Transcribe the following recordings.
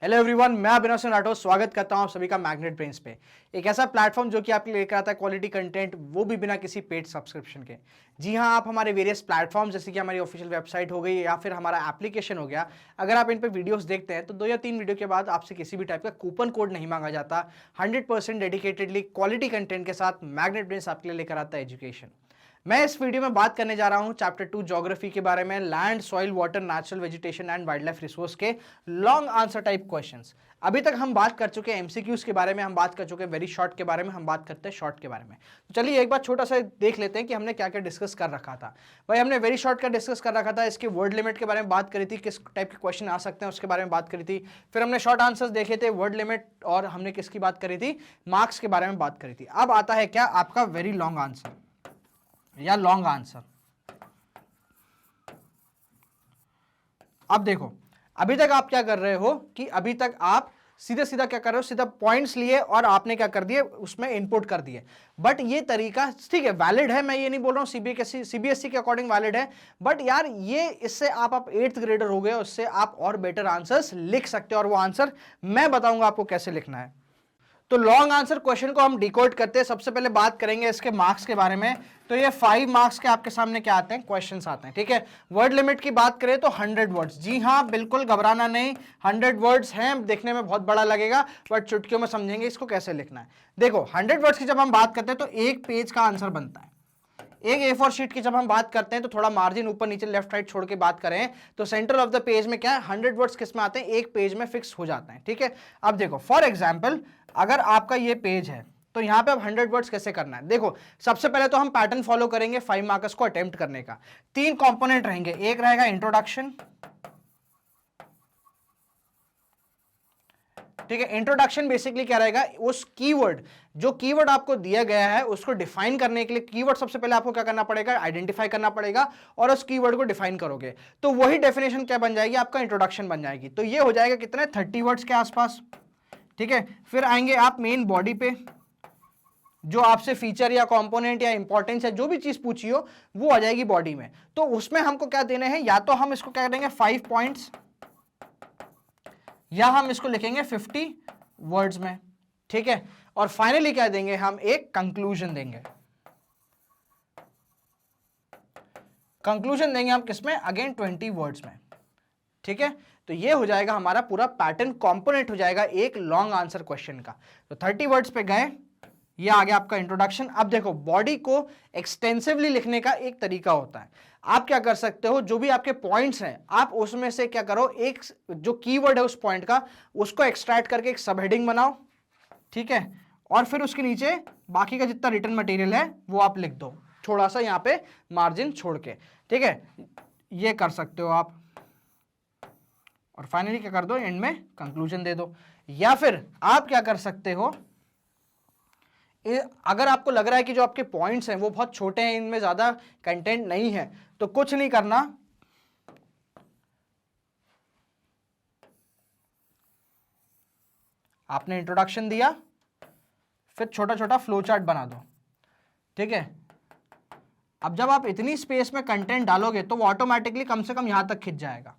Hello everyone, मैं अभिनव सिंह राठौर स्वागत करता हूं आप सभी का मैग्नेट ब्रेन्स पे। एक ऐसा प्लेटफॉर्म जो कि आपके लेकर आता है क्वालिटी कंटेंट, वो भी बिना किसी पेड सब्सक्रिप्शन के। जी हां, आप हमारे वेरियस प्लेटफॉर्म जैसे कि हमारी ऑफिशियल वेबसाइट हो गई या फिर हमारा एप्लीकेशन हो गया, अगर आप इन पे वीडियोस देखते हैं तो 2 या 3 वीडियो के बाद आपसे किसी भी टाइप का कूपन कोड नहीं मांगा जाता। 100% डेडिकेटेडली क्वालिटी कंटेंट के साथ मैग्नेट ब्रेन्स आपके लिए लेकर आता है एजुकेशन। मैं इस वीडियो में बात करने जा रहा हूं चैप्टर 2 ज्योग्राफी के बारे में, land, soil, water, natural vegetation and wild life resource के लॉन्ग आंसर टाइप क्वेश्चंस। अभी तक हम बात कर चुके हैं एमसीक्यूज के बारे में, हम बात कर चुके हैं वेरी शॉर्ट के बारे में, हम बात करते हैं शॉर्ट के बारे में। तो चलिए एक बार छोटा सा देख लेते हैं कि हमने क्या क्या डिस्कस कर रखा था। भाई हमने वेरी शॉर्ट का डिस्कस कर रखा था, इसके वर्ड लिमिट के बारे में बात करी थी, किस टाइप के क्वेश्चन आ सकते हैं उसके बारे में बात करी थी। फिर हमने शॉर्ट आंसर्स देखे थे, वर्ड लिमिट, और हमने किसकी बात करी थी, मार्क्स के बारे में बात करी थी। अब आता है क्या आपका वेरी लॉन्ग आंसर या लॉन्ग आंसर। अब देखो, अभी तक आप क्या कर रहे हो कि अभी तक आप सीधे सीधा क्या कर रहे हो, सीधा पॉइंट्स लिए और आपने क्या कर दिए, उसमें इनपुट कर दिए। बट ये तरीका ठीक है, वैलिड है, मैं ये नहीं बोल रहा हूं सीबीएसई के अकॉर्डिंग वैलिड है, बट यार ये इससे आप 8th ग्रेडर हो गए, उससे आप और बेटर आंसर्स लिख सकते हो, और वो आंसर मैं बताऊंगा आपको कैसे लिखना है। तो लॉन्ग आंसर क्वेश्चन को हम डिकोड करते हैं। सबसे पहले बात करेंगे इसके मार्क्स के बारे में। तो ये 5 मार्क्स के आपके सामने क्या आते हैं, क्वेश्चंस आते हैं, ठीक है। वर्ड लिमिट की बात करें तो 100 वर्ड्स। जी हाँ, बिल्कुल घबराना नहीं, 100 वर्ड्स हैं, देखने में बहुत बड़ा लगेगा बट चुटकियों में समझेंगे इसको कैसे लिखना है। देखो 100 वर्ड्स की जब हम बात करते हैं तो एक पेज का आंसर बनता है। एक A4 शीट की जब हम बात करते हैं तो थोड़ा मार्जिन ऊपर नीचे लेफ्ट राइट छोड़ के बात करें तो सेंटर ऑफ द पेज में क्या है, 100 वर्ड्स किस में आते हैं, एक पेज में फिक्स हो जाते हैं, ठीक है। अब देखो फॉर एग्जांपल, अगर आपका ये पेज है तो यहां पे अब 100 वर्ड्स कैसे करना है। देखो सबसे पहले तो हम पैटर्न फॉलो करेंगे 5 मार्कर्स को अटेम्प्ट करने का। 3 कंपोनेंट रहेंगे, एक रहेगा इंट्रोडक्शन, ठीक है। इंट्रोडक्शन बेसिकली क्या रहेगा, उस कीवर्ड, जो कीवर्ड आपको दिया गया है उसको डिफाइन करने के लिए कीवर्ड सबसे पहले आपको क्या करना पड़ेगा, आइडेंटिफाई करना पड़ेगा, और उस कीवर्ड को डिफाइन करोगे तो वही डेफिनेशन क्या बन जाएगी, आपका इंट्रोडक्शन बन जाएगी। तो ये हो जाएगा कितने, 30 वर्ड्स के आसपास, ठीक है। फिर आएंगे आप मेन बॉडी पे, जो आपसे फीचर या कंपोनेंट या इंपॉर्टेंस या जो भी चीज पूछी हो वो आ जाएगी बॉडी में। तो उसमें हमको क्या देने हैं, या तो हम इसको क्या करेंगे 5 पॉइंट्स, या हम इसको लिखेंगे 50 वर्ड्स में, ठीक है। और फाइनली क्या देंगे, हम एक कंक्लूजन देंगे। कंक्लूजन देंगे हम किसमें, अगेन 20 वर्ड्स में, ठीक है। तो ये हो जाएगा हमारा पूरा पैटर्न कंपोनेंट हो जाएगा एक लॉन्ग आंसर क्वेश्चन का। तो 30 वर्ड्स पे गए, ये आ गया आपका इंट्रोडक्शन। अब देखो बॉडी को एक्सटेंसिवली लिखने का एक तरीका होता है। आप क्या कर सकते हो, जो भी आपके पॉइंट्स हैं आप उसमें से क्या करो, एक जो कीवर्ड है उस पॉइंट का उसको एक्सट्रैक्ट करके एक सब हेडिंग बनाओ, ठीक है। और फिर उसके नीचे बाकी का जितना रिटन मटेरियल है वो आप लिख दो, थोड़ा सा यहां पे मार्जिन छोड़ के, ठीक है। ये कर सकते हो आप, और फाइनली क्या कर दो, एंड में कंक्लूजन दे दो। या फिर आप क्या कर सकते हो, अगर आपको लग रहा है कि जो आपके पॉइंट्स हैं वो बहुत छोटे हैं, इनमें ज्यादा कंटेंट नहीं है, तो कुछ नहीं करना, आपने इंट्रोडक्शन दिया, फिर छोटा छोटा फ्लो चार्ट बना दो, ठीक है। अब जब आप इतनी स्पेस में कंटेंट डालोगे तो वो ऑटोमेटिकली कम से कम यहां तक खिंच जाएगा,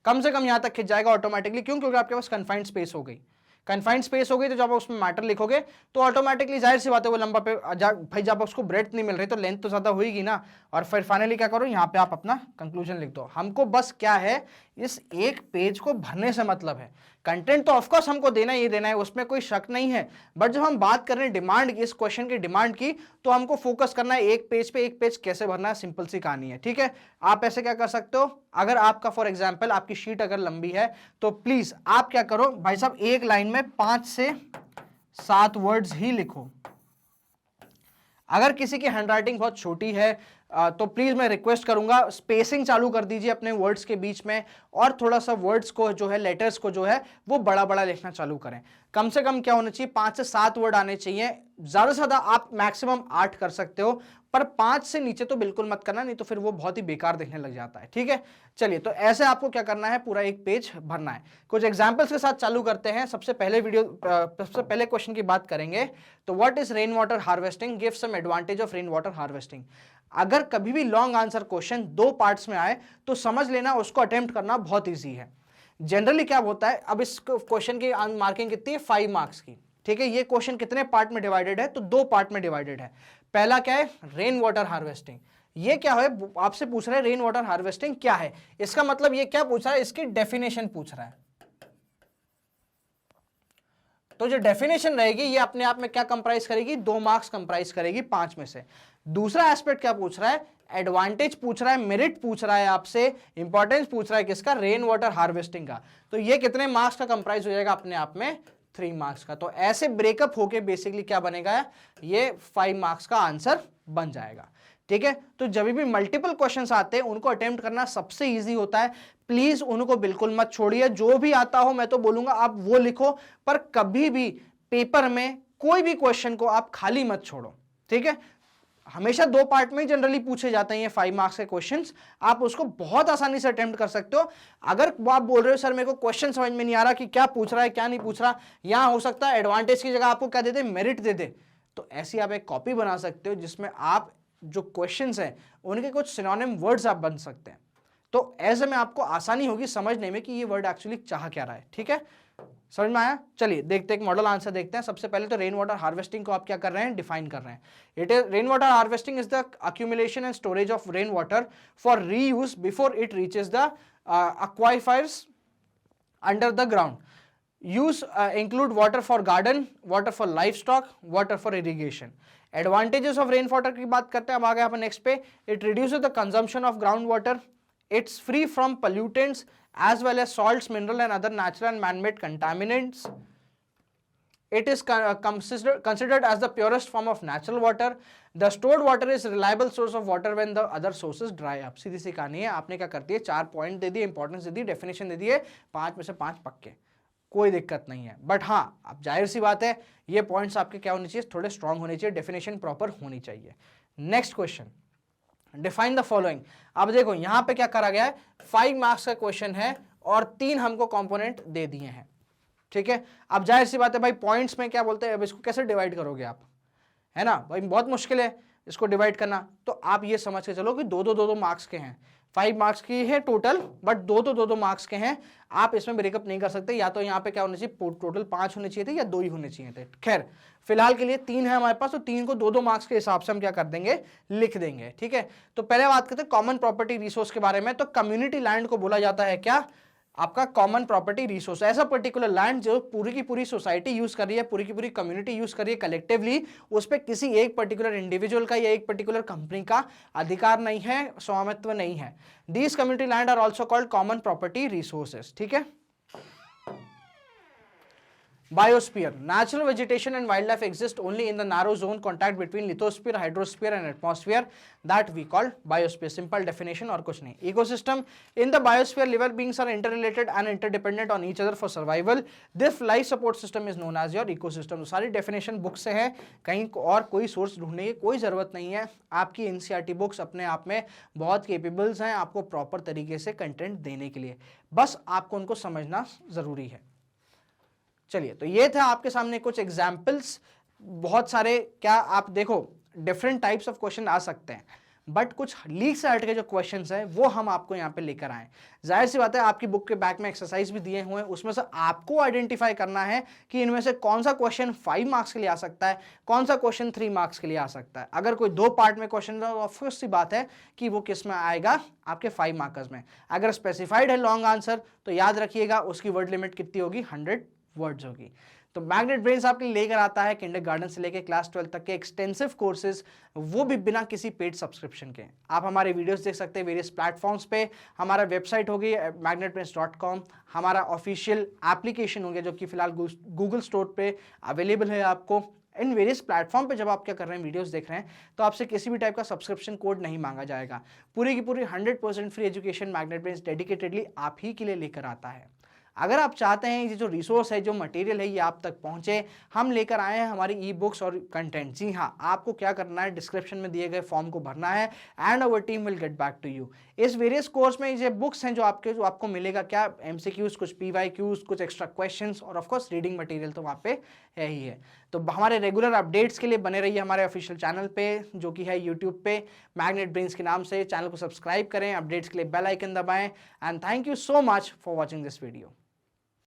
कम से कम यहां तक खिंच जाएगा ऑटोमेटिकली। क्यों, क्योंकि आपके पास कन्फाइंड स्पेस हो गई। कन्फाइंड स्पेस हो गई तो जब आप उसमें मैटर लिखोगे तो ऑटोमेटिकली जाहिर सी बात है वो लंबा पे भाई, जब उसको ब्रेड्थ नहीं मिल रही तो लेंथ तो ज्यादा होगी ना। और फिर फाइनली क्या करो, यहाँ पे आप अपना कंक्लूजन लिख दो। हमको बस क्या है, इस एक पेज को भरने से मतलब है। कंटेंट तो ऑफकोर्स हमको देना ही देना है, उसमें कोई शक नहीं है, बट जब हम बात कर रहे हैं डिमांड की, इस क्वेश्चन की डिमांड की, तो हमको फोकस करना है एक पेज पे। एक पेज कैसे भरना है, सिंपल सी कहानी है, ठीक है। आप ऐसे क्या कर सकते हो, अगर आपका फॉर एग्जाम्पल आपकी शीट अगर लंबी है तो प्लीज आप क्या करो भाई साहब, एक लाइन में 5 से 7 वर्ड्स ही लिखो। अगर किसी की हैंडराइटिंग बहुत छोटी है तो प्लीज मैं रिक्वेस्ट करूंगा स्पेसिंग चालू कर दीजिए अपने वर्ड्स के बीच में, और थोड़ा सा वर्ड्स को जो है, लेटर्स को जो है वो बड़ा बड़ा लिखना चालू करें। कम से कम क्या होना चाहिए, 5 से 7 वर्ड आने चाहिए। ज्यादा से ज्यादा आप मैक्सिमम 8 कर सकते हो, पर 5 से नीचे तो बिल्कुल मत करना, नहीं तो फिर वो बहुत ही बेकार दिखने लग जाता है, ठीक है। चलिए, तो ऐसे आपको क्या करना है, पूरा एक पेज भरना है। कुछ एग्जांपल्स के साथ चालू करते हैं। सबसे पहले क्वेश्चन की बात करेंगे। तो what is rain water harvesting, give some advantage of rain water harvesting. अगर कभी भी लॉन्ग आंसर क्वेश्चन 2 पार्ट्स में आए तो समझ लेना उसको अटेम्प्ट करना बहुत ईजी है। जनरली क्या होता है, अब इस क्वेश्चन की मार्किंग कितनी है 5 मार्क्स की, ठीक है। ये क्वेश्चन कितने पार्ट में डिवाइडेड है, तो 2 पार्ट में डिवाइडेड है। पहला क्या है, रेन वाटर हार्वेस्टिंग। ये क्या है, आपसे पूछ रहा है रेन वाटर हार्वेस्टिंग क्या है, इसका मतलब ये क्या पूछ रहा है, इसकी डेफिनेशन पूछ रहा है। तो जो डेफिनेशन रहेगी ये अपने आप में क्या कंप्राइज करेगी, 2 मार्क्स कंप्राइज करेगी 5 में से। दूसरा एस्पेक्ट क्या पूछ रहा है, एडवांटेज पूछ रहा है, मेरिट पूछ रहा है आपसे, इंपॉर्टेंस पूछ रहा है किसका, रेन वाटर हार्वेस्टिंग का। तो ये कितने मार्क्स का कंप्राइज हो जाएगा अपने आप में, 3 मार्क्स का। तो ऐसे ब्रेकअप होके बेसिकली क्या बनेगा, ये 5 मार्क्स का आंसर बन जाएगा, ठीक है। तो जब भी मल्टीपल क्वेश्चंस आते हैं उनको अटेम्प्ट करना सबसे इजी होता है, प्लीज उनको बिल्कुल मत छोड़िए। जो भी आता हो मैं तो बोलूंगा आप वो लिखो, पर कभी भी पेपर में कोई भी क्वेश्चन को आप खाली मत छोड़ो, ठीक है। हमेशा 2 पार्ट में जनरली पूछे जाते हैं ये 5 मार्क्स के क्वेश्चंस, आप उसको बहुत आसानी से अटेम्प्ट कर सकते हो। अगर आप बोल रहे हो सर मेरे को क्वेश्चन समझ में नहीं आ रहा कि क्या पूछ रहा है क्या नहीं पूछ रहा, यहां हो सकता है एडवांटेज की जगह आपको क्या दे दे, मेरिट दे दे। तो ऐसी आप एक कॉपी बना सकते हो जिसमें आप जो क्वेश्चंस हैं उनके कुछ सिनोनिम वर्ड्स आप बन सकते हैं। तो ऐसे में आपको आसानी होगी समझने में कि ये वर्ड एक्चुअली चाह क्या रहा है, ठीक है। समझ में आया? चलिए देखते हैं, एक मॉडल आंसर देखते हैं। सबसे पहले तो रेन वाटर हार्वेस्टिंग को आप क्या कर रहे हैं, डिफाइन कर रहे हैं। It is rain water harvesting is the accumulation and storage of rain water for reuse before it reaches the aquifers under the ground. Use include water for garden, water for livestock, water for irrigation. Advantages of rainwater की बात करते हैं, अब आ गए अपन next पे। It reduces the consumption of groundwater. It's free from pollutants as well as salts, mineral and other natural and man-made contaminants. It is considered as the purest form of natural water. The stored water is reliable source of water when the other sources dry up. सीधी सी कहानी है, आपने क्या कर दिए, 4 point दे दिए, importance दे दी, definition दे दिए, 5 में से 5 पक्के, कोई दिक्कत नहीं है। बट हाँ, अब जाहिर सी बात है ये पॉइंट्स आपके क्या होने चाहिए, थोड़े स्ट्रांग होने चाहिए, डेफिनेशन प्रॉपर होनी चाहिए। Next question, define the following. अब देखो यहां पे क्या करा गया है, 5 मार्क्स का क्वेश्चन है और 3 हमको कंपोनेंट दे दिए हैं, ठीक है। अब जाहिर सी बात है भाई, पॉइंट्स में क्या बोलते हैं, अब इसको कैसे डिवाइड करोगे आप, है ना भाई, बहुत मुश्किल है इसको डिवाइड करना। तो आप ये समझ के चलो कि 2-2 मार्क्स के हैं, 5 मार्क्स की है टोटल, बट 2-2 मार्क्स के हैं। आप इसमें ब्रेकअप नहीं कर सकते, या तो यहाँ पे क्या होना चाहिए, टोटल 5 होने चाहिए थे या 2 ही होने चाहिए थे। खैर फिलहाल के लिए 3 है हमारे पास, तो 3 को 2-2 मार्क्स के हिसाब से हम क्या कर देंगे, लिख देंगे, ठीक है। तो पहले बात करते हैं कॉमन प्रॉपर्टी रिसोर्स के बारे में। तो कम्युनिटी लैंड को बोला जाता है क्या, आपका कॉमन प्रॉपर्टी रिसोर्स। ऐसा पर्टिकुलर लैंड जो पूरी की पूरी सोसाइटी यूज कर रही है, पूरी की पूरी कम्युनिटी यूज कर रही है कलेक्टिवली, उस पर किसी एक पर्टिकुलर इंडिविजुअल का या एक पर्टिकुलर कंपनी का अधिकार नहीं है, स्वामित्व नहीं है। These community land are also called common property resources, ठीक है। Biosphere. Natural vegetation and wildlife exist only in the narrow zone contact between lithosphere, hydrosphere and atmosphere that we call biosphere. Simple definition और कुछ नहीं. Ecosystem. In the biosphere, living beings are interrelated and interdependent on each other for survival. This life support system is known as your ecosystem. सारी definition book से है, कहीं और कोई source ढूंढने की कोई ज़रूरत नहीं है। आपकी NCERT books अपने आप में बहुत capable हैं आपको proper तरीके से content देने के लिए, बस आपको उनको समझना ज़रूरी है। चलिए, तो ये था आपके सामने कुछ एग्जाम्पल्स, बहुत सारे, क्या आप देखो डिफरेंट टाइप्स ऑफ क्वेश्चन आ सकते हैं, बट कुछ लीक से हट के जो क्वेश्चंस हैं वो हम आपको यहाँ पे लेकर आए। जाहिर सी बात है आपकी बुक के बैक में एक्सरसाइज भी दिए हुए हैं, उसमें से आपको आइडेंटिफाई करना है कि इनमें से कौन सा क्वेश्चन 5 मार्क्स के लिए आ सकता है, कौन सा क्वेश्चन 3 मार्क्स के लिए आ सकता है। अगर कोई 2 पार्ट में क्वेश्चन है तो ऑब्वियस सी बात है कि वो किस में आएगा, आपके 5 मार्कर्स में। अगर स्पेसिफाइड है लॉन्ग आंसर तो याद रखिएगा उसकी वर्ड लिमिट कितनी होगी, 100 वर्ड्स होगी। तो मैग्नेट ब्रेन्स आपके लिए लेकर आता है किंडरगार्टन से लेकर क्लास 12 तक के एक्सटेंसिव कोर्सेज, वो भी बिना किसी पेड सब्सक्रिप्शन के। आप हमारे वीडियोस देख सकते हैं वेरियस प्लेटफॉर्म्स पे। हमारा वेबसाइट होगी magnetbrains.com, हमारा ऑफिशियल एप्लीकेशन होगा जो कि फिलहाल गूगल स्टोर पे अवेलेबल है आपको। इन वेरियस प्लेटफॉर्म पे जब आप क्या कर रहे हैं, वीडियोस देख रहे हैं, तो आपसे किसी भी टाइप का सब्सक्रिप्शन कोड नहीं मांगा जाएगा। पूरी की पूरी 100% free education magnet brains dedicatedly आप ही के लिए लेकर आता है। अगर आप चाहते हैं ये जो रिसोर्स है, जो मटेरियल है, ये आप तक पहुंचे, हम लेकर आए हैं हमारी ई बुक्स और कंटेंट। जी हाँ, आपको क्या करना है, डिस्क्रिप्शन में दिए गए फॉर्म को भरना है and our team will get back to you. इस वेरियस कोर्स में ये बुक्स हैं जो आपको मिलेगा क्या, MCQs, कुछ PYQs, कुछ एक्स्ट्रा क्वेश्चंस और ऑफ कोर्स रीडिंग मटेरियल तो वहाँ पे है ही है। तो हमारे रेगुलर अपडेट्स के लिए बने रहिए हमारे ऑफिशियल चैनल पे जो कि है यूट्यूब पे मैग्नेट ब्रेन्स के नाम से। चैनल को सब्सक्राइब करें, अपडेट्स के लिए बेल आइकन दबाएं and thank you so much for watching this video.